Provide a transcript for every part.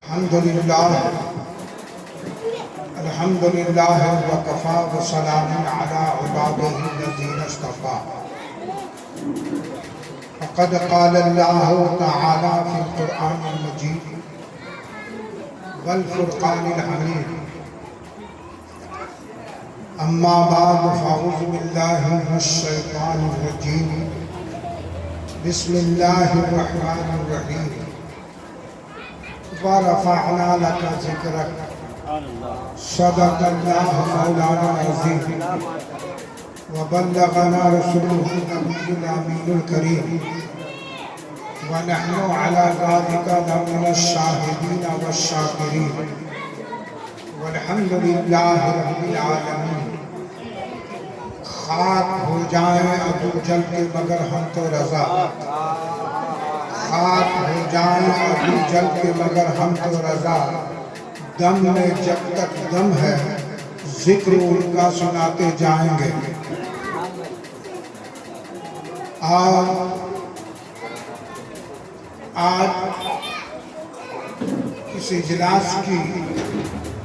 الحمد لله وكفى وسلام على عباده الذين اصطفى. وقد قال الله تعالى في القرآن المجيد والفرقان الحميد. أما بعد فأعوذ بالله من الشيطان الرجيم. بسم الله الرحمن الرحيم. ورفعنا لك ذكرك. صدق الله مولانا العظيم وبلغنا رسوله النبي الأمين الكريم ونحن على ذلك لمن الشاهدين والشاكرين والحمد لله رب العالمين. خاک ہو جائیں ابو جل کے مگر ہم تو رضا. خاک ہو جائیں ابو جل کے مگر ہم تو رضا. دم میں جب تک دم ہے ذکر ان کا سناتے جائیں گے. آج اس اجلاس کی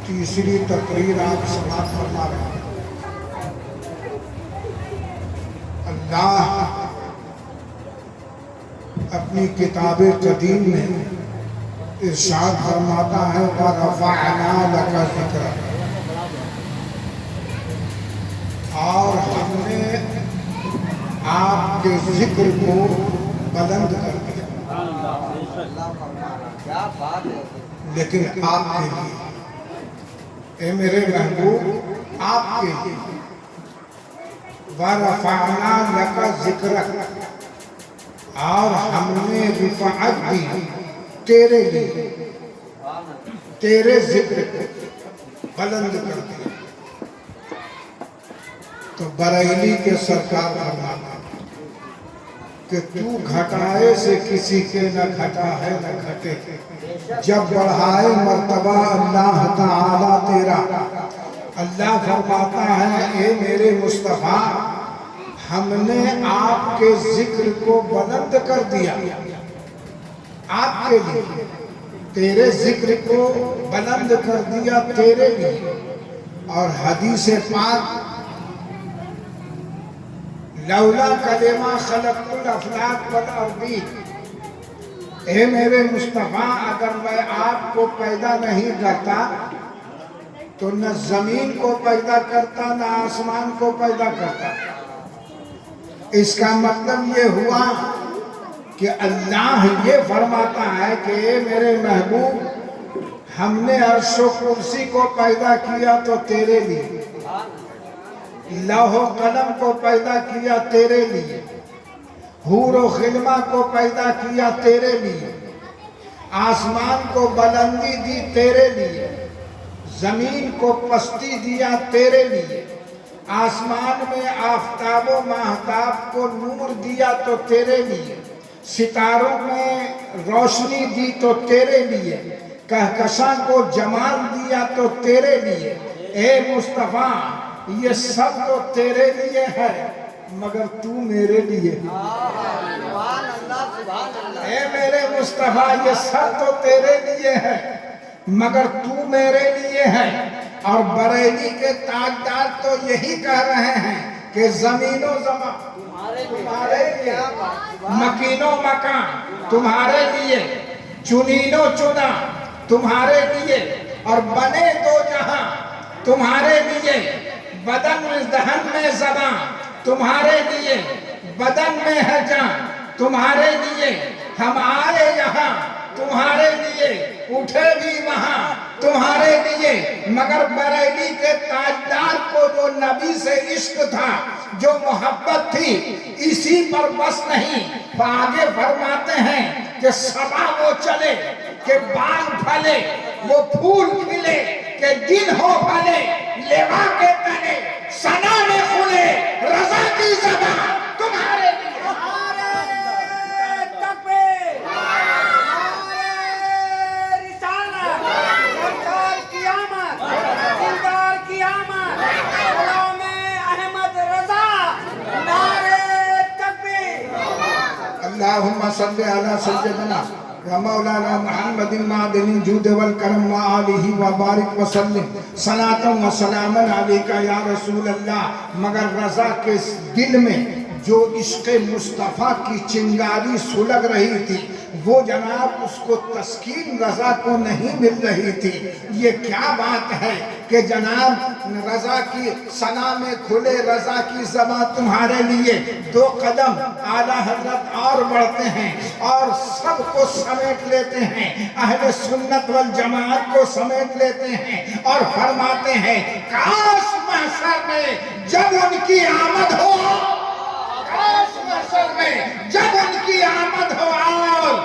تیسری تقریر آپ سماعت فرما رہے ہیں. اللہ اپنی کتاب قدیم میں ارشاد فرماتا ہے وَرَفَعْنَا لَكَ ذِكْرَكَ، اور ہم نے آپ کے ذکر کو بلند کر دیا. لیکن آپ کے لیے، اے میرے محبوب، آپ کے لیے. وَرَفَعْنَا لَكَ ذِكْرَكَ، اور ہم نے رفعت دی تیرے لیے، تیرے ذکر کو بلند کر دیا. تو بریلی کے سرکار فرماتا کہ تو گھٹائے سے کسی کے نہ گھٹا ہے نہ گھٹے. جب بڑھائے مرتبہ اللہ تعالی تیرا، اللہ فرماتا ہے اے میرے مصطفیٰ، ہم نے آپ کے ذکر کو بلند کر دیا. آپ کے لیے تیرے ذکر کو بلند کر دیا تیرے لیے. اور حدیث پاک لولا کلمہ خلقت الافلاک والارضین، اے میرے مصطفیٰ اگر میں آپ کو پیدا نہیں کرتا تو نہ زمین کو پیدا کرتا نہ آسمان کو پیدا کرتا. اس کا مطلب یہ ہوا کہ اللہ یہ فرماتا ہے کہ اے میرے محبوب، ہم نے عرش و کرسی کو پیدا کیا تو تیرے لیے، لوح و قلم کو پیدا کیا تیرے لیے، حور و خلمہ کو پیدا کیا تیرے لیے، آسمان کو بلندی دی تیرے لیے، زمین کو پستی دیا تیرے لیے، آسمان میں آفتاب و ماہتاب کو نور دیا تو تیرے لیے، ستاروں میں روشنی دی تو تیرے لیے، کہکشاں کو جمال دیا تو تیرے لیے. اے مصطفیٰ یہ سب تو تیرے لیے ہے مگر تو میرے لیے. اے میرے مصطفیٰ یہ سب تو تیرے لیے ہے مگر تو میرے لیے ہے. اور بریلی کے تاجدار تو یہی کہہ رہے ہیں کہ زمین و زمان تمہارے لیے، مکین و مکان تمہارے لیے، چنین و چنا تمہارے لیے، اور بنے دو جہاں تمہارے لیے، بدن میں دہن میں زبان تمہارے لیے، بدن میں ہے جان تمہارے لیے. ہم آئے یہاں تمہارے لیے، اٹھے بھی وہاں تمہارے لیے. مگر بریلی کے تاجدار کو جو نبی سے عشق تھا، جو محبت تھی، اسی پر بس نہیں. آگے فرماتے ہیں کہ صبا وہ چلے کہ بال پھلے، وہ پھول کھلے کہ دن ہو پھلے، لیوا کے تنے سنا میں کھلے، رضا کی زبان تمہارے لیے. اللہم صلی علی سیدنا ومولانا محمد معدن الجود والکرم وآلہ وبارک وسلم صلاۃ و سلاما علیک یا رسول اللہ. مگر رضا کے دل میں جو عشق مصطفیٰ کی چنگاری سلگ رہی تھی وہ جناب اس کو تسکین رضا کو نہیں مل رہی تھی. یہ کیا بات ہے کہ جناب رضا کی ثنا میں کھلے رضا کی زباں تمہارے لیے. دو قدم اعلیٰ حضرت اور بڑھتے ہیں اور سب کو سمیٹ لیتے ہیں, اہل سنت والجماعت کو سمیٹ لیتے ہیں اور فرماتے ہیں کاش محشر میں جب ان کی آمد ہو, کاش محشر میں جب ان کی آمد ہو اور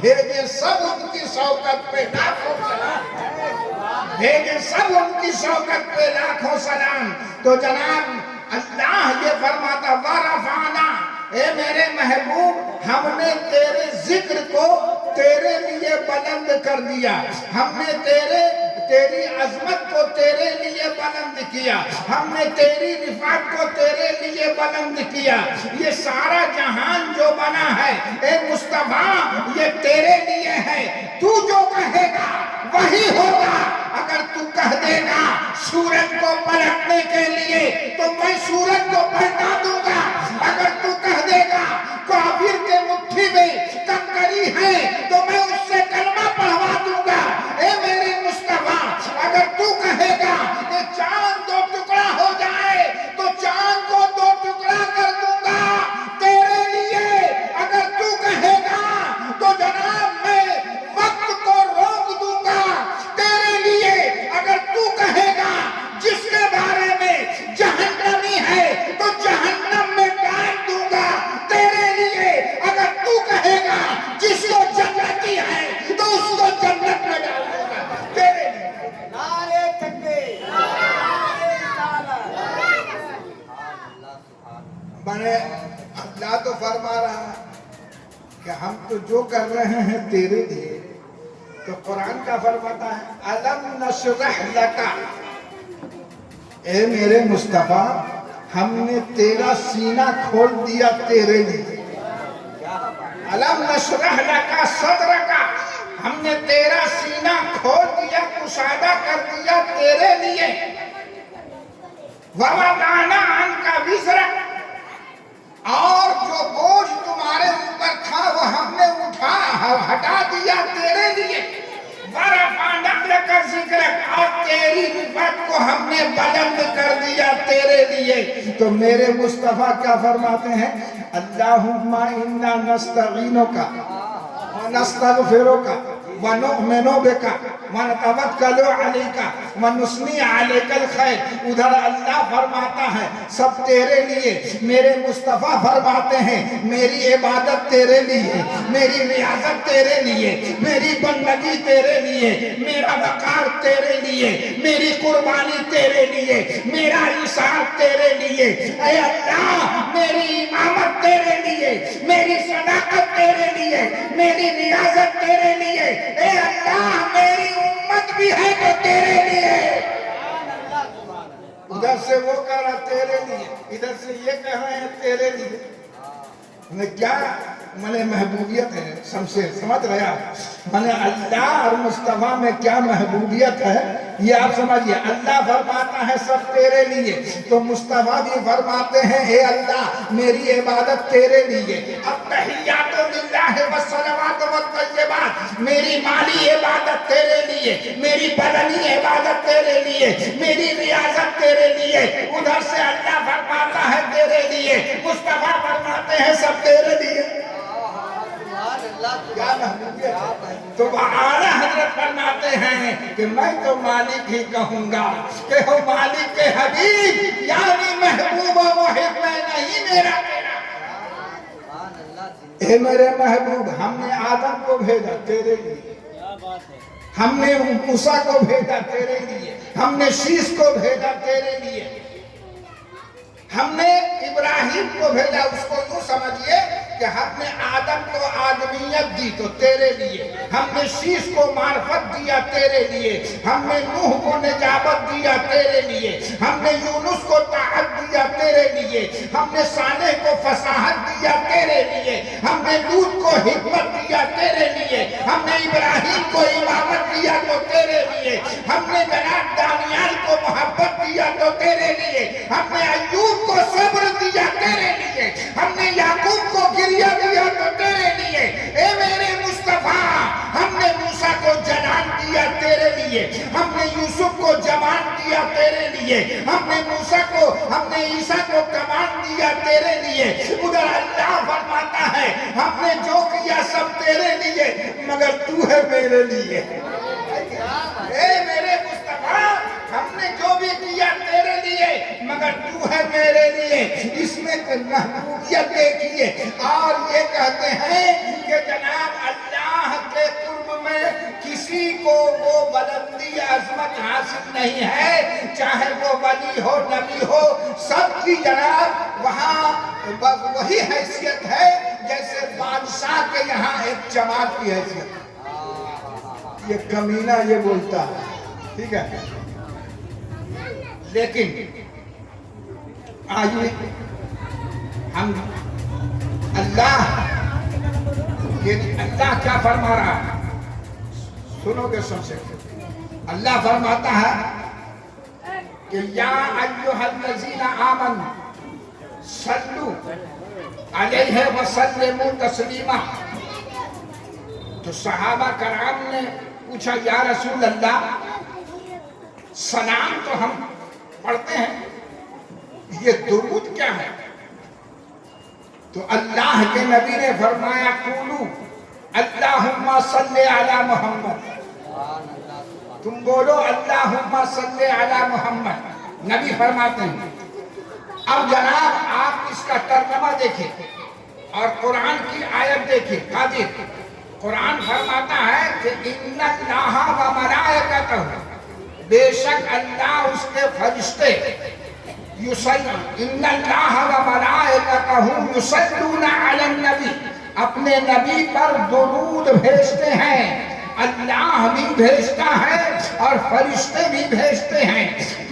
بھیجے سب ان کی شوکت پہ لاکھوں سلام, بھیجے سب ان کی شوکت پہ لاکھوں سلام. تو جناب اللہ یہ فرماتا ورفعنا, اے میرے محبوب ہم نے تیرے ذکر کو تیرے لیے بلند کر دیا, ہم نے تیری عظمت کو تیرے لیے بلند کیا, ہم نے تیری رفعت کو تیرے لیے بلند کیا. یہ سارا جہان جو بنا ہے اے مصطفیٰ یہ تیرے لیے ہے. تو جو کہے گا وہی ہوگا. اگر تو کہہ دے گا سورج کو پلٹنے کے لیے تو میں سورج کو پلٹا دوں گا. اگر تو کہہ دے گا کافر کے مٹھی میں کنکری ہے تو میں اس سے کلمہ پڑھوا دوں گا. اے میرے مصطفیٰ اگر تو کہے گا کہ چاند دو ٹکڑا ہو جائے تو چاند کو دو ٹکڑا کر دوں گا تیرے لیے. اگر تو کہے گا تو جناب میں وقت کو روک دوں گا تیرے لیے. اگر تو کہے گا جس کے بارے میں جہنمی ہے تو جہنم میں ڈال دوں گا تیرے لیے. اگر تو کہے گا جس کو جنتی ہے تو اس کو جنت میں ڈال دوں گا تیرے لیے. نعرے تکبیر, نعرے رسالت. بنے اللہ تو فرما رہا کہ ہم تو جو کر رہے ہیں تیرے لیے. تو قرآن کا فرماتا ہے الم نشرح لک, اے میرے مصطفیٰ ہم نے تیرا سینہ کھول دیا تیرے لیے. الم نشرح لک صدرک, ہم نے تیرا سینہ کھول دیا کشادہ کر دیا تیرے لیے. ووضعنا عنک وزرک, اور جو بوجھ تمہارے اوپر تھا وہ ہم نے ہٹا دیا تیرے لیے. ورفعنا لک ذکرک, اور تیری رفعت کو ہم نے بلند کر دیا تیرے لیے. تو میرے مصطفیٰ کیا فرماتے ہیں اللہم انا نستعینک ونستغفرک ونؤمن بک ونتوکل علیک ونثنی علیک الخیر. ادھر اللہ فرماتا ہے سب تیرے لیے. میرے مصطفیٰ فرماتے ہیں میری عبادت تیرے لیے, میری ریاضت تیرے لیے, میری بندگی تیرے لیے, میرا وقار تیرے لیے, میری قربانی تیرے لیے, میرا اِشار تیرے لیے. اے اللہ میری امامت تیرے لیے, میری صداقت تیرے لیے, میری ریاضت تیرے لیے. اے اللہ میری امت بھی ہے تو تیرے لیے. ادھر سے وہ کہہ رہا تیرے لیے, ادھر سے یہ کہہ رہے ہیں تیرے لیے. کیا مانے محبوبیت ہے, سمجھ رہے آپ مانے اللہ اور مصطفیٰ میں کیا محبوبیت ہے یہ آپ سمجھئے. اللہ فرماتا ہے سب تیرے لیے تو مصطفیٰ بھی فرماتے ہیں اے اللہ میری عبادت تیرے لیے. التحیات للہ والصلوات والطیبات, میری مالی عبادت تیرے لیے, میری بدنی عبادت تیرے لیے, میری ریاضت تیرے لیے. ادھر سے اللہ فرماتا ہے تیرے لیے, مصطفیٰ فرماتے ہیں سب تیرے لیے. کیا محبوبیت. تو اعلیٰ حضرت فرماتے ہیں کہ میں تو مالک ہی کہوں گا کہ ہو مالک کے حبیب, یعنی محبوب و محب میں نہیں میرا. اے میرے محبوب ہم نے آدم کو بھیجا تیرے لیے, ہم نے موسیٰ کو بھیجا تیرے لیے, ہم نے شیش کو بھیجا تیرے لیے, ہم نے ابراہیم کو بھیجا. اس کو یوں سمجھئے کہ ہم نے آدم کو آدمیت دی تو تیرے لیے, ہم نے شیش کو معرفت دیا تیرے لیے، ہم نے نوح کو نجابت دیا تیرے لیے، ہم نے یونس کو طاعت دیا تیرے لیے، ہم نے صالح کو فصاحت دیا تیرے لیے، ہم نے لوط کو حکمت دیا تیرے لیے، ہم نے ابراہیم کو امامت دیا تو تیرے لیے، ہم نے جناب دانیال کو محبت دیا تو تیرے لیے، ہم نے ایوب کو صبر دیا تیرے لیے، ہم نے یعقوب کو گریہ دیا تو تیرے لیے، اے میرے مصطفیٰ ہم نے موسیٰ کو جنان دیا تیرے لیے، ہم نے یوسف کو جوان دیا تیرے لیے، ہم نے موسیٰ کو، ہم نے عیسیٰ کو کمان دیا تیرے لیے۔ ادھر اللہ فرماتا ہے ہم نے جو کیا سب تیرے لیے مگر تو ہے میرے لیے۔ اے میرے مصطفیٰ ہم نے جو بھی کیا تیرے لیے مگر تو ہے میرے لیے۔ اس میں محبوبیت دیکھیے، اور یہ کہتے ہیں کہ جناب اللہ کے قرب میں کسی کو وہ بلندی عظمت حاصل نہیں ہے، چاہے وہ ولی ہو نبی ہو، سب کی جناب وہاں وہی حیثیت ہے جیسے بادشاہ کے یہاں ایک جماعت کی حیثیت۔ یہ کمینہ یہ بولتا ہے، ٹھیک ہے، لیکن آئیے ہم اللہ کیا فرما رہا ہے، سنو گے سب سے۔ اللہ فرماتا ہے کہ یا ایھا الذین آمنوا صلوا علیہ وسلموا تسلیما۔ تو صحابہ کرام نے پوچھا یا رسول اللہ سلام تو ہم پڑھتے ہیں، یہ درود کیا ہے؟ تو اللہ کے نبی نے فرمایا قولوا اللہم صلی علی محمد، تم بولو اللہم صلی علی محمد۔ نبی فرماتے ہیں۔ اب جناب آپ اس کا ترجمہ دیکھیں اور قرآن کی آیت دیکھیں۔ قادر قرآن فرماتا ہے کہ ان اللہ و ملائکتہ، بے شک اللہ اس کے فرشتے، ان اللہ و ملائکتہ یصلون علی النبی، اپنے نبی پر درود بھیجتے ہیں۔ اللہ بھی بھیجتا ہے اور فرشتے بھی بھیجتے ہیں،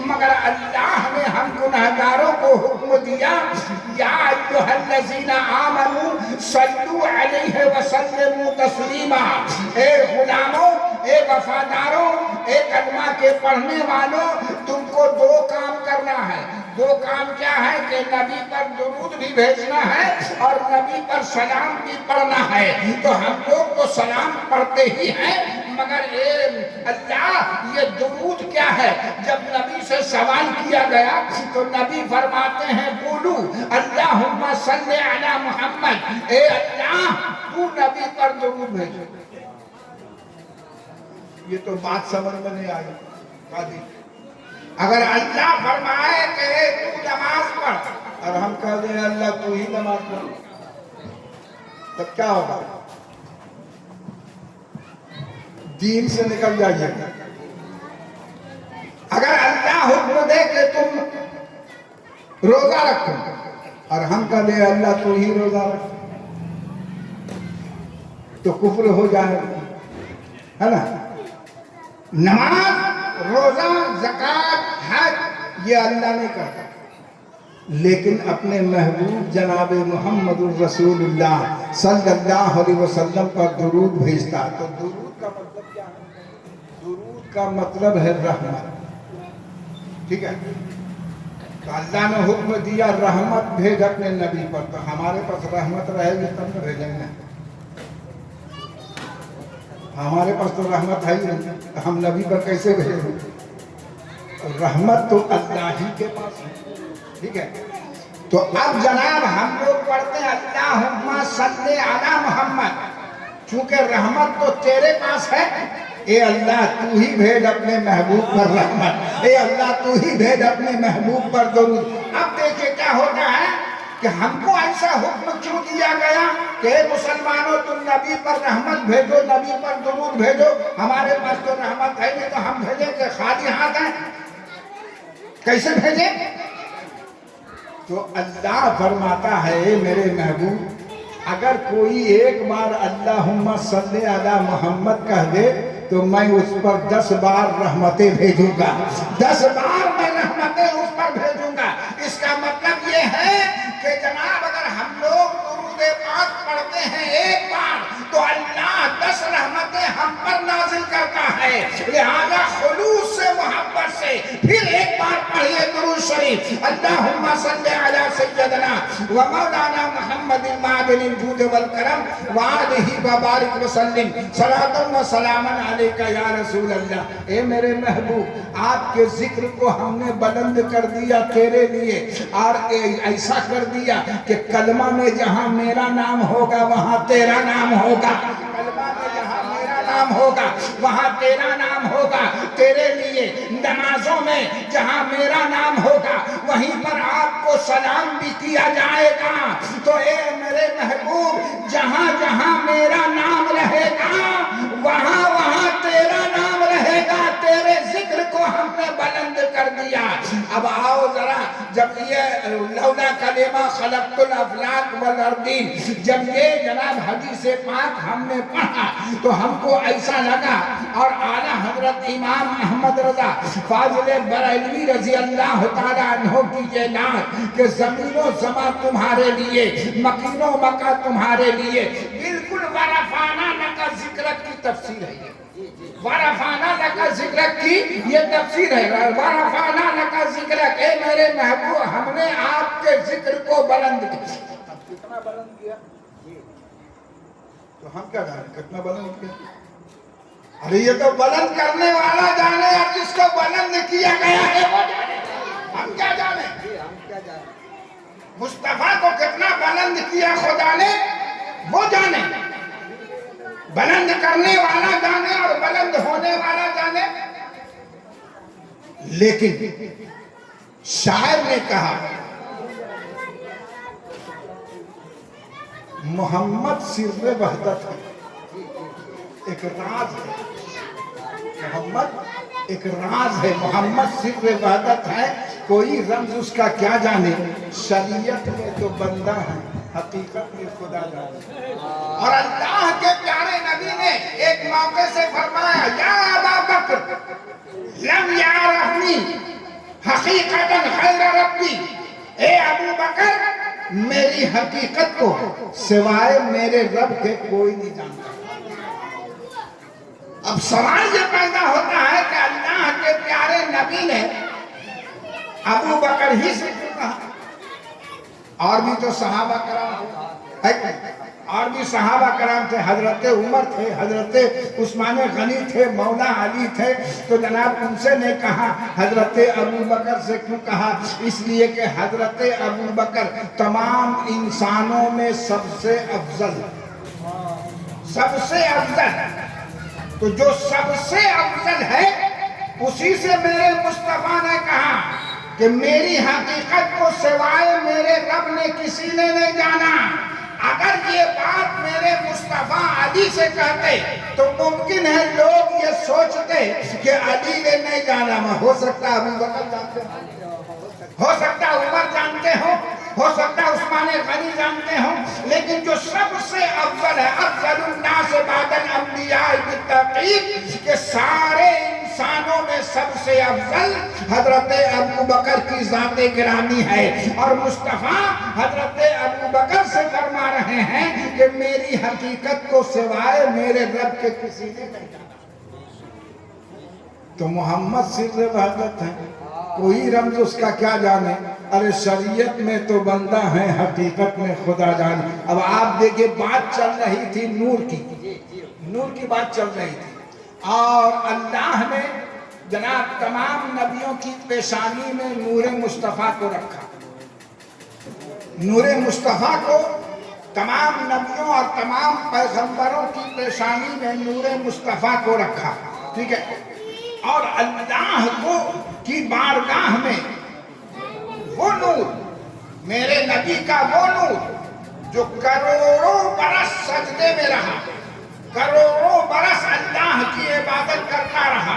مگر اللہ نے ہم گناہگاروں کو حکم دیا یا ایھا الذین آمنوا صلوا علیہ وسلموا تسلیما۔ اے غلاموں، اے وفاداروں، اے کلمہ کے پڑھنے والوں، تم کو دو کام کرنا ہے۔ دو کام کیا ہے کہ نبی پر درود بھی بھیجنا ہے اور نبی پر سلام بھی پڑھنا ہے۔ تو ہم لوگ تو سلام پڑھتے ہی ہیں، مگر اے اللہ یہ درود کیا ہے؟ جب نبی سے سوال کیا گیا تو نبی فرماتے ہیں بولو اللہم صلی علی محمد، اے اللہ تو نبی پر درود بھیجو۔ یہ تو بات سمجھ میں نہیں آئی قاضی۔ اگر اللہ فرمائے کہ تو نماز پڑھ اور ہم کہہ دیں اللہ تو ہی نماز پڑھ، تب کیا ہوگا؟ دین سے نکل جائیے گا۔ اگر اللہ حکم دے کہ تم روزہ رکھو اور ہم کہہ دیں اللہ تو ہی روزہ رکھو تو کفر ہو جائے گا، ہے نا؟ نماز، روزہ، زکوٰۃ، حج یہ اللہ نے کہا، لیکن اپنے محبوب جناب محمد الرسول اللہ صلی اللہ علیہ وسلم پر درود بھیجتا۔ تو درود کا مطلب کیا ہے؟ درود کا مطلب ہے رحمت، ٹھیک ہے؟ تو اللہ نے حکم دیا رحمت بھیج اپنے نبی پر، تو ہمارے پاس رحمت رہے گی تب نہ بھیجیں گے۔ ہمارے پاس تو رحمت ہے ہی نہیں، ہم نبی پر کیسے بھیجیں گے؟ رحمت تو اللہ ہی کے پاس ہے، ٹھیک ہے؟ تو اب جناب ہم لوگ پڑھتے ہیں اللہم صلی علی محمد، چونکہ رحمت تو تیرے پاس ہے، اے اللہ تو ہی بھیج اپنے محبوب پر رحمت، اے اللہ تو ہی بھیج اپنے محبوب پر درود۔ اب دیکھیں کیا ہوتا ہے کہ ہم کو ایسا حکم کیوں دیا گیا کہ مسلمانوں تم نبی پر رحمت بھیجو، نبی پر درود بھیجو؟ ہمارے پاس تو رحمت ہے نہیں، تو ہم بھیجیں کہ خالی ہاتھ ہیں؟ کیسے بھیجیں؟ تو اللہ فرماتا ہے میرے محبوب اگر کوئی ایک بار اللہم صلی علی محمد کہہ دے تو میں اس پر 10 بار رحمتیں بھیجوں گا، 10 بار میں رحمتیں اس پر بھیجوں گا۔ اس کا مطلب یہ ہے کہ جناب اگر ہم لوگ درود پاک پڑھتے ہیں ایک بار تو اللہ 10 رحمتیں ہم پر نازل کرتا ہے۔ لہذا خلوص سے محبت سے پھر ایک بار پڑھیے درود شریف، اللہم صلی علی سیدنا و مولانا محمد المعدن الجود والکرم وآلہ وبارک وسلم صلاۃ و سلام علیکہ یا رسول اللہ۔ اے میرے محبوب، آپ کے ذکر کو ہم نے بلند کر دیا تیرے لیے، اور ایسا کر دیا کہ کلمہ میں جہاں میرا نام ہوگا وہاں تیرا نام ہوگا، کلمہ میں جہاں میرا نام ہوگا وہاں تیرا نام ہوگا تیرے لیے، نمازوں میں جہاں میرا نام ہوگا وہیں پر آپ کو سلام بھی کیا جائے گا۔ تو اے میرے محبوب، جہاں جہاں میرا نام رہے گا وہاں وہاں تیرا نام رہے گا، تیرے ذکر کو ہم نے بلند کر دیا۔ اب آؤ ذرا، جب یہ لولا کلمہ خلقت الافلاک والارضین، جب یہ جناب حدیث پاک ہم نے پڑھا تو ہم کو ایسا لگا، اور اعلیٰ حضرت امام احمد رضا فاضل بریلوی رضی اللہ تعالیٰ عنہ کی یہ نعت کہ زمین و زماں تمہارے لیے، مکین و مکہ تمہارے لیے، بالکل ورفعنا لک ذکرک کی تفسیر ہے یہ، ورفعنا لک ذکرک کی یہ تفسیر ہے، ورفعنا لک ذکرک۔ اے میرے محبوب، ہم نے آپ کے ذکر کو بلند کیا۔ اب کتنا بلند کیا تو ہم کیا جانے کتنا بلند کیا؟ ارے یہ تو بلند کرنے والا جانے، اور جس کو بلند کیا گیا ہے وہ جانے، ہم کیا جانے؟ مصطفیٰ کو کتنا بلند کیا خدا نے وہ جانے، بلند کرنے والا جانے اور بلند ہونے والا جانے۔ لیکن شاعر نے کہا محمد سر وحدت ہے، ایک راز ہے، محمد ایک راز ہے، محمد سر وحدت ہے، کوئی رمز اس کا کیا جانے، شریعت میں تو بندہ ہے، حقیقت میں خدا جانے۔ اور اللہ کے پیارے نبی نے ایک موقع سے فرمایا، یا ابا بکر لم یعرفنی حقیقتا غیر ربی، اے ابو بکر میری حقیقت کو سوائے میرے رب کے کوئی نہیں جانتا۔ اب سوال یہ پیدا ہوتا ہے کہ اللہ کے پیارے نبی نے ابو بکر ہی سے کیوں کہا؟ اور بھی تو صحابہ کرام تھے، اور بھی صحابہ کرام تھے، حضرت عمر تھے، حضرت عثمان غنی تھے، مولا علی تھے، تو جناب ان سے نے کہا حضرت ابو بکر سے کیوں کہا؟ اس لیے کہ حضرت ابو بکر تمام انسانوں میں سب سے افضل، سب سے افضل، تو جو سب سے افضل ہے اسی سے میرے مصطفیٰ نے کہا کہ میری حقیقت کو سوائے میرے رب نے کسی نے نہیں جانا۔ اگر یہ بات میرے مصطفیٰ علی سے کہتے تو ممکن ہے لوگ یہ سوچتے کہ علی نے نہیں جانا، ہو سکتا ہے ابو بکر جانتے ہو سکتا ہے عمر جانتے ہو سکتا ہے عثمان غنی جانتے ہوں، لیکن جو سب سے افضل ہے، افضل الناس بعد الانبیاء بالتحقیق، کہ سارے انسانوں میں سب سے افضل حضرت ابو بکر کی ذات گرامی ہے، اور مصطفیٰ حضرت ابو بکر سے فرما رہے ہیں کہ میری حقیقت کو سوائے میرے رب کے کسی نے نہیں جانا۔ تو محمد سر وحدت ہے، کوئی رمز اس کا کیا جانے، ارے شریعت میں تو بندہ ہے، حقیقت میں خدا جانے۔ اب آپ دیکھیں بات چل رہی تھی نور کی، نور کی بات چل رہی تھی، اور اللہ نے جناب تمام نبیوں کی پیشانی میں نور مصطفیٰ کو رکھا، نور مصطفیٰ کو تمام نبیوں اور تمام پیغمبروں کی پیشانی میں نور مصطفیٰ کو رکھا، ٹھیک ہے، اور اللہ کو کی بارگاہ میں وہ نور، میرے نبی کا وہ نور جو کروڑوں برس سجدے میں رہا، کروڑوں برس اللہ کی عبادت کرتا رہا،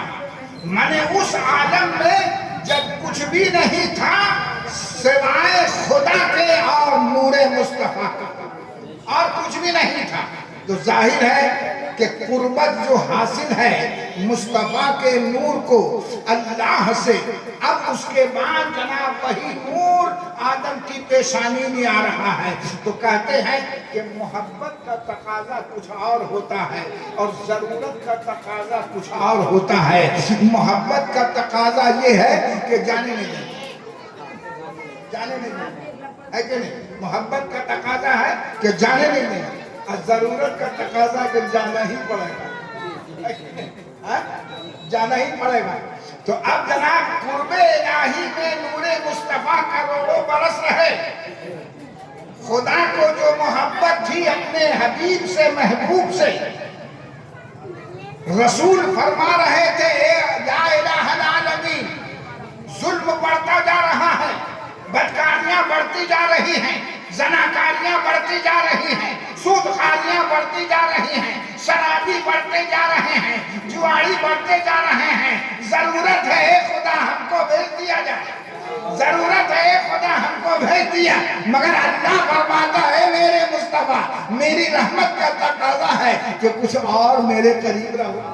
میں نے اس عالم میں جب کچھ بھی نہیں تھا سوائے خدا کے اور نور مصطفیٰ کا، اور کچھ بھی نہیں تھا، تو ظاہر ہے کہ قربت جو حاصل ہے مصطفیٰ کے نور کو اللہ سے، اب اس کے بعد جناب وہی نور آدم کی پیشانی میں آ رہا ہے، تو کہتے ہیں کہ محبت کا تقاضا کچھ اور ہوتا ہے اور ضرورت کا تقاضا کچھ اور ہوتا ہے۔ محبت کا تقاضا یہ ہے کہ جانے نہیں دیں، جانے نہیں دیں، ہے کہ نہیں؟ محبت کا تقاضا ہے کہ جانے نہیں دیں، اور ضرورت کا تقاضا کہ جانا ہی پڑے گا، جانا ہی پڑے گا۔ تو اب جناب قرب الہی میں نور مصطفیٰ کروڑوں برس رہے، خدا کو جو محبت تھی اپنے حبیب سے، محبوب سے، رسول فرما رہے تھے یا الہ العالمین، ظلم بڑھتا جا رہا ہے، بدکاریاں بڑھتی جا رہی ہیں، زناکاریاں بڑھتی جا رہی ہیں، سودخاریاں بڑھتی جا رہی ہیں، شرابی بڑھتے جا رہے ہیں، جواری بڑھتے جا رہے ہیں، ضرورت ہے اے خدا ہم کو بھیج دیا جائے، ضرورت ہے اے خدا ہم کو بھیج دیا، مگر اللہ فرماتا ہے میرے مصطفیٰ میری رحمت کا تقاضا ہے کہ کچھ اور میرے قریب رہو،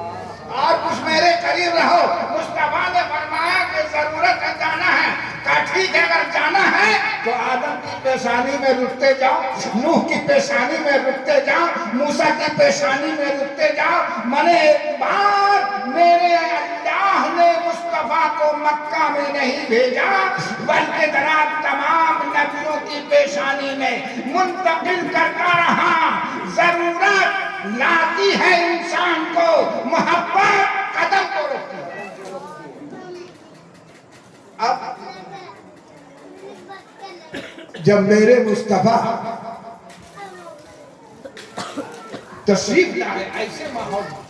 اور کچھ میرے قریب رہو۔ مصطفیٰ نے فرمایا کہ ضرورت ہے جانا ہے، کہا ٹھیک ہے اگر جانا ہے تو آدم کی پیشانی میں رکتے جاؤ، نوح کی پیشانی میں رکتے جاؤ، موسیٰ کی پیشانی میں رکتے جاؤ۔ میں نے ایک بار میرے اللہ نے مصطفیٰ کو مکہ میں نہیں بھیجا بلکہ جناب تمام نبیوں کی پیشانی میں منتقل کرتا رہا۔ ضرورت لاتی ہے انسان کو، محبت قدم کو روکتی ہے۔ اب جب میرے مصطفیٰ تشریف لائے ایسے ماحول میں،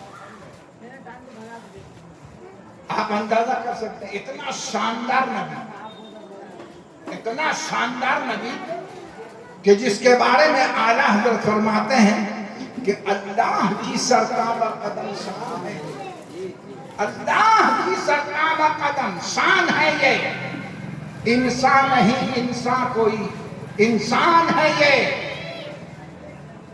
آپ اندازہ کر سکتے ہیں اتنا شاندار نبی، اتنا شاندار نبی کہ جس کے بارے میں اعلیٰ حضرت فرماتے ہیں کہ اللہ کی سرتابہ قدم شان ہے، اللہ کی سرتابہ قدم شان ہے، یہ انسان نہیں، انسان کوئی انسان ہے، یہ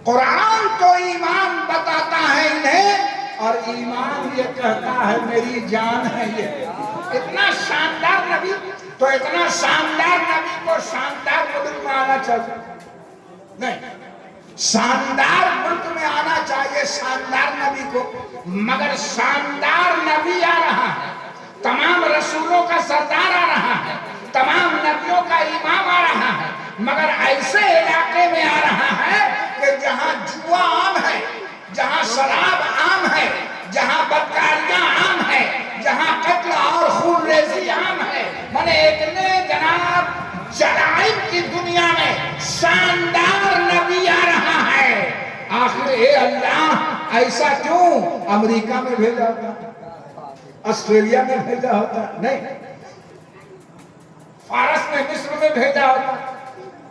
قرآن تو ایمان بتاتا ہے انہیں اور ایمان یہ کہتا ہے میری جان ہے۔ یہ اتنا شاندار نبی، تو اتنا شاندار نبی کو شاندار ملک میں آنا چاہیے نہیں، شاندار ملک میں آنا چاہیے شاندار نبی کو، مگر شاندار نبی آ رہا ہے، تمام رسولوں کا سردار آ رہا ہے، تمام نبیوں کا امام آ رہا ہے، مگر ایسے علاقے میں آ رہا ہے کہ جہاں جوا عام ہے، جہاں شراب عام ہے، جہاں بدکاریاں عام ہے، جہاں قتل اور خون ریزی عام ہے، میں نے اتنے جناب جرائم کی دنیا میں شاندار نبی آ رہا ہے۔ آخر اے اللہ ایسا کیوں امریکہ میں بھیجا ہوتا، آسٹریلیا میں بھیجا ہوتا نہیں، فارس میں، مصر میں بھیجا ہوتا؟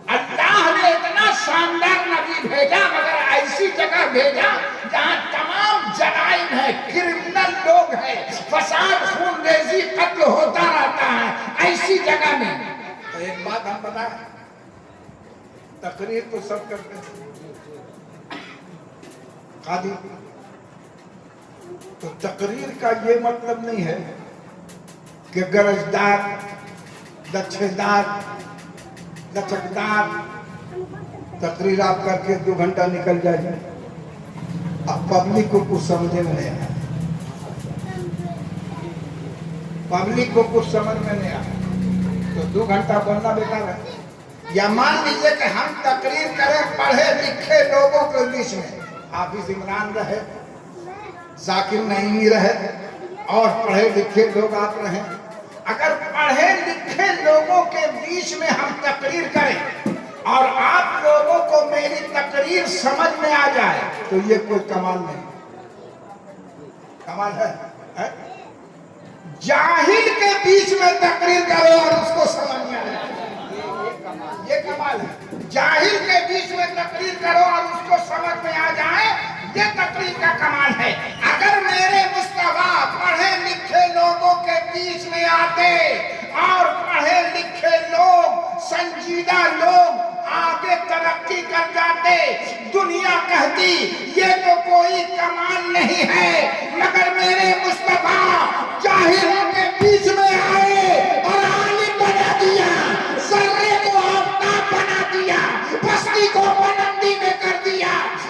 اللہ نے اتنا شاندار نبی بھیجا مگر ایسی جگہ بھیجا جہاں تمام جرائم ہے، کرمنل لوگ ہیں، فساد خون ریزی قتل ہوتا رہتا ہے، ایسی جگہ میں۔ تو ایک بات ہم بتائیں، تقریر تو سب کرتے ہیں قاضی، تو تقریر کا یہ مطلب نہیں ہے کہ گرجدار، لچھدار، لچکدار تقریر آپ کر کے 2 گھنٹہ نکل جائے۔ اب پبلک کو کچھ سمجھے میں نہیں آیا، پبلک کو کچھ سمجھ میں نہیں آیا تو 2 گھنٹہ بولنا بیکار ہے۔ یا مان لیجئے کہ ہم تقریر کریں پڑھے لکھے لوگوں کے بیچ میں، حافظ عمران رہے، ذاکر نعیمی رہے اور پڑھے لکھے لوگ آپ رہیں، اگر پڑھے لکھے لوگوں کے بیچ میں ہم تقریر کریں اور آپ لوگوں کو میری تقریر سمجھ میں آ جائے تو یہ کوئی کمال نہیں، کمال ہے؟ جاہل کے بیچ میں تقریر کرو اور اس کو سمجھ میں آ جائے، یہ کمال ہے۔ جاہل کے بیچ میں تقریر کرو اور اس کو سمجھ میں آ جائے، یہ تقریر کا کمال ہے۔ اگر میرے مصطفیٰ پڑھے لکھے لوگوں کے بیچ میں آتے اور پڑھے لکھے لوگ، سنجیدہ لوگ آگے آگے ترقی کر جاتے، دنیا کہتی یہ تو کوئی کمال نہیں ہے، مگر میرے مصطفیٰ جاہلوں کے بیچ میں آئے اور عالم بنا دیا، ذرے کو آفتاب بنا دیا، بستی کو بلندی میں کر دیا۔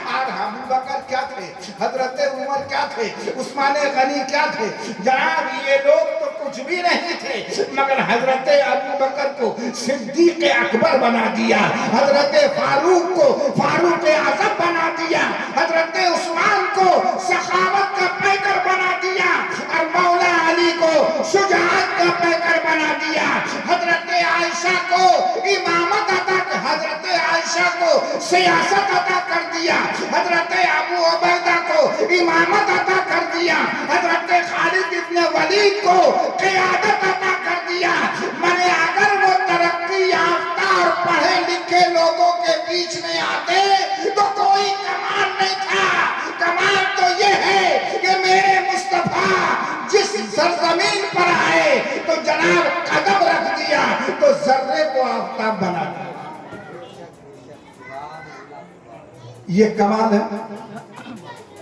اور ابو بکر کیا تھے، حضرت عمر کیا تھے، عثمان غنی کیا تھے؟ جناب یہ لوگ تو کچھ بھی نہیں تھے، مگر حضرت ابو بکر کو صدیق اکبر بنا دیا، حضرت فاروق کو فاروق اعظم بنا دیا، حضرت عثمان کو سخاوت کا پیکر بنا دیا، اور مولا علی کو شجاعت کا پیکر بنا دیا، حضرت عائشہ کو امامت عطا، حضرت عائشہ کو سیاست عطا کر دیا، حضرت ابو عبیدہ کو امامت عطا کر دیا، حضرت خالد ابن ولید کو قیادت عطا کر دیا۔ منے اگر وہ ترقی یافتہ اور پڑھے لکھے لوگوں کے بیچ میں آتے تو کوئی کمال نہیں تھا، کمال تو یہ ہے کہ میرے مصطفیٰ جس سرزمین پر آئے تو جناب قدم رکھ دیا تو ذرے کو آفتاب بنا دیا۔ یہ کمال ہے،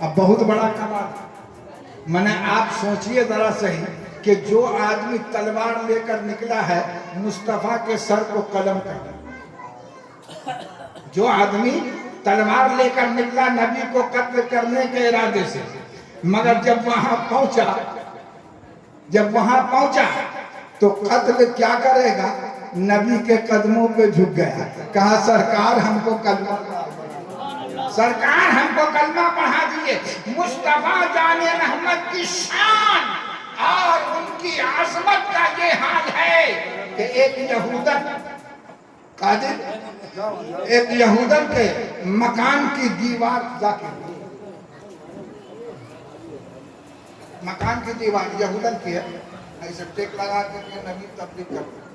اب بہت بڑا کمال ہے۔ میں نے آپ سوچئے ذرا صحیح کہ جو آدمی تلوار لے کر نکلا ہے مصطفیٰ کے سر کو قلم کر، جو آدمی تلوار لے کر نکلا نبی کو قتل کرنے کے ارادے سے، مگر جب وہاں پہنچا تو قتل کیا کرے گا؟ نبی کے قدموں پہ جھک گیا، کہا سرکار ہم کو کلمہ سرکار ہم کو کلمہ پڑھا دیئے۔ مصطفیٰ جان رحمت کی شان اور ان کی عظمت کا یہ حال ہے کہ ایک یہودن کے مکان کی دیوار مکان کی دیوار یہودن کی ہے، ایسے ٹیک لگا کر کے نبی تبلیغ کرتے،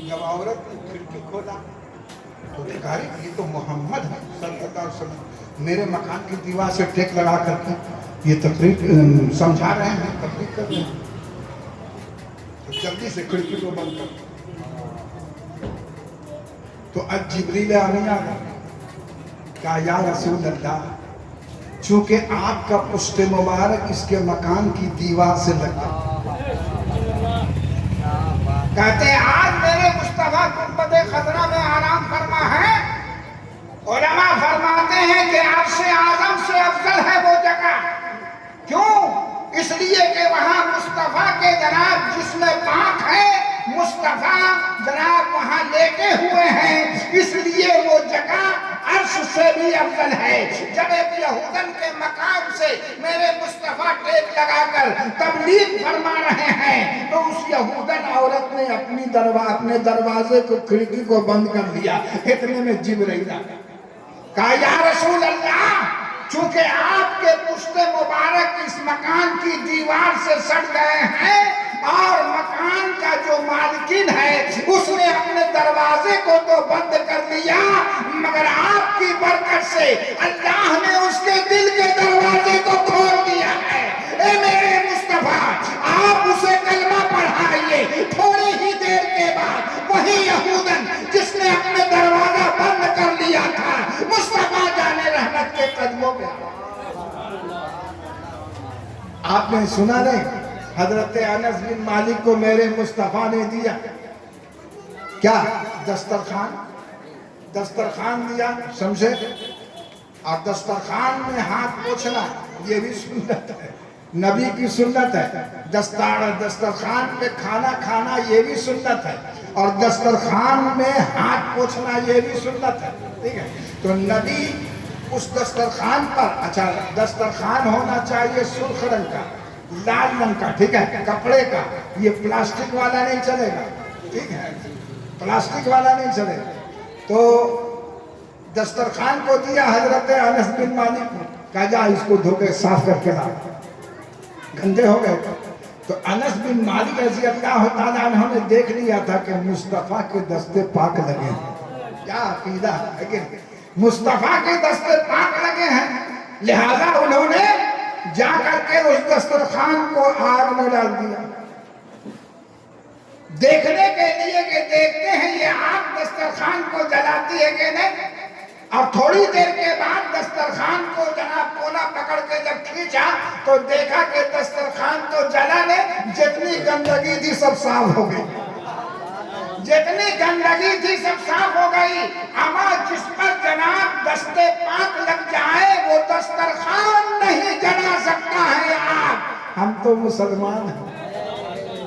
جب عورت نے کھڑکی کھولا تو دیکھا یہ تو محمد ہے صلی اللہ علیہ وسلم، میرے مکان کی دیوار سے ٹیک لگا کر کے یہ تقریر سمجھا رہے ہیں، تقریر کر رہے ہیں، تو جلدی سے کھڑکی کو بند کر تو اب جبریل امین آ گیا، کہا یا رسول اللہ چونکہ آپ کا پشت مبارک اس کے مکان کی دیوار سے لگا، کہتے ہیں آج میرے مصطفیٰ گنبد خضرا میں آرام فرما ہے، علماء فرماتے ہیں کہ عرش اعظم سے افضل ہے وہ جگہ، کیوں؟ اس لیے کہ وہاں مصطفیٰ کے جناب جسم پاک ہے، مصطفیٰ جناب وہاں لیٹے ہوئے ہیں، اس لیے وہ جگہ عرش سے بھی افضل ہے۔ جب ایک یہودن کے مقام سے میرے مصطفیٰ ٹیک لگا کر تبلیغ فرما رہے ہیں تو اس یہودن عورت نے اپنے دروازے کو کھڑکی کو بند کر دیا، اتنے میں جبرائیل آ گیا، کہا یا رسول اللہ چونکہ آپ کے پشت مبارک اس مکان کی دیوار سے سڑ گئے ہیں اور مکان کا جو مالکین ہے اس نے اپنے دروازے کو تو بند کر دیا، مگر آپ کی برکت سے اللہ نے اس کے دل کے دروازے کو کھول دیا ہے۔ اے میرے مصطفیٰ آپ اسے کلمہ پڑھائیے۔ تھوڑی ہی دیر کے بعد وہی یہودن جس نے اپنے دروازہ بند کر لیا تھا مصطفیٰ جان رحمت کے قدموں پہ آپ نے سنا نہیں؟ حضرت انس بن مالک کو میرے مصطفیٰ نے دیا کیا؟ دسترخوان دیا، سمجھے؟ اور دسترخوان میں ہاتھ پوچھنا یہ بھی سنت ہے، نبی کی سنت ہے۔ دسترخوان پہ کھانا کھانا یہ بھی سنت ہے، اور دسترخوان میں ہاتھ پوچھنا یہ بھی سنت ہے، ٹھیک ہے؟ تو نبی اس دسترخوان پر، اچھا دسترخوان ہونا چاہیے سرخ رنگ کا، لال رنگ کا، ٹھیک ہے، کپڑے کا، یہ پلاسٹک والا نہیں چلے گا، ٹھیک ہے، پلاسٹک والا نہیں چلے گا۔ تو دسترخوان کو دیا حضرت انس بن مالک کو، کہا جا اس کو دھو کے صاف کر کے لا، گندے ہو گئے۔ تو انس بن مالک رضی اللہ تعالیٰ عنہ نے دیکھ لیا تھا کہ مصطفیٰ کے دستے پاک لگے ہیں، کیا عقیدہ ہے کہ مصطفیٰ کے دستے پاک لگے ہیں، لہذا انہوں نے جا کر کے اس دسترخوان کو آگ میں ڈال دیا۔ دیکھنے کے لیے کہ دیکھتے ہیں یہ آگ دسترخوان کو جلاتی ہے کہ نہیں. اور تھوڑی دیر کے بعد دسترخوان کو جناب کونا پکڑ کے جب کھینچا تو دیکھا کہ دسترخوان تو جلا نہیں, جتنی گندگی تھی سب صاف ہو گئی. جتنی گندگی تھی سب صاف ہو گئی. اما جس پر جناب دستے پاک لگ جائے وہ دسترخوان نہیں جلا سکتا ہے آگ. ہم تو مسلمان ہیں,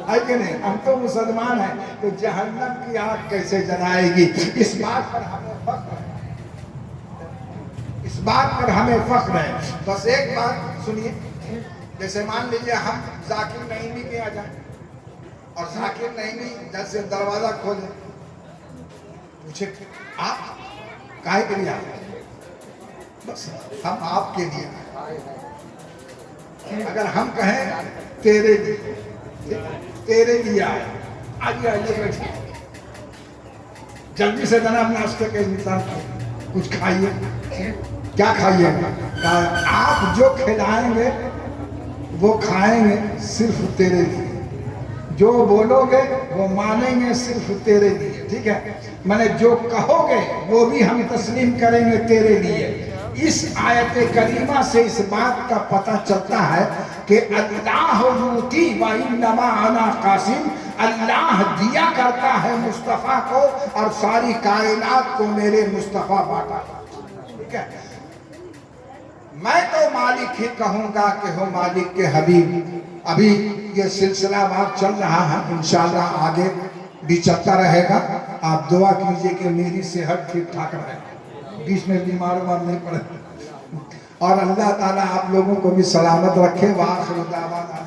ہے کہ نہیں؟ ہم تو مسلمان ہیں, تو جہنم کی آگ کیسے جلائے گی؟ اس بات پر ہمیں فخر ہے, اس بات پر ہمیں فخر ہے. بس ایک بات سنیے, جیسے مان لیجئے ہم ذاکر نعیمی کے آ جائیں اور ذاکر نعیمی جیسے دروازہ کھولے, پوچھے آپ کاہے کے لیے آئے؟ بس ہم آپ کے لیے آئے. اگر ہم کہیں تیرے لیے آئے, آئیے آئیے بیٹھیے, جلدی سے جناب ناشتے کے انتظام کچھ کھائیے. کیا کھائیے گا؟ آپ جو کھلائیں گے وہ کھائیں گے صرف تیرے لیے, جو بولو گے وہ مانیں گے صرف تیرے لیے. ٹھیک ہے, میں نے جو کہو گے وہ بھی ہم تسلیم کریں گے تیرے لیے. اس آیت کریمہ سے اس بات کا پتہ چلتا ہے کہ اللہ یؤتی وانما انا قاسم, اللہ دیا کرتا ہے مصطفیٰ کو اور ساری کائنات کو میرے مصطفیٰ بانٹا. ٹھیک ہے, میں تو مالک ہی کہوں گا کہ ہو مالک کے حبیب. ابھی یہ سلسلہ وار چل رہا ہے, انشاءاللہ آگے بھی چلتا رہے گا. آپ دعا کیجئے کہ میری صحت ٹھیک ٹھاک رہے, بیچ میں بیمار نہیں پڑے, اور اللہ تعالیٰ آپ لوگوں کو بھی سلامت رکھے. وآخر دعوانا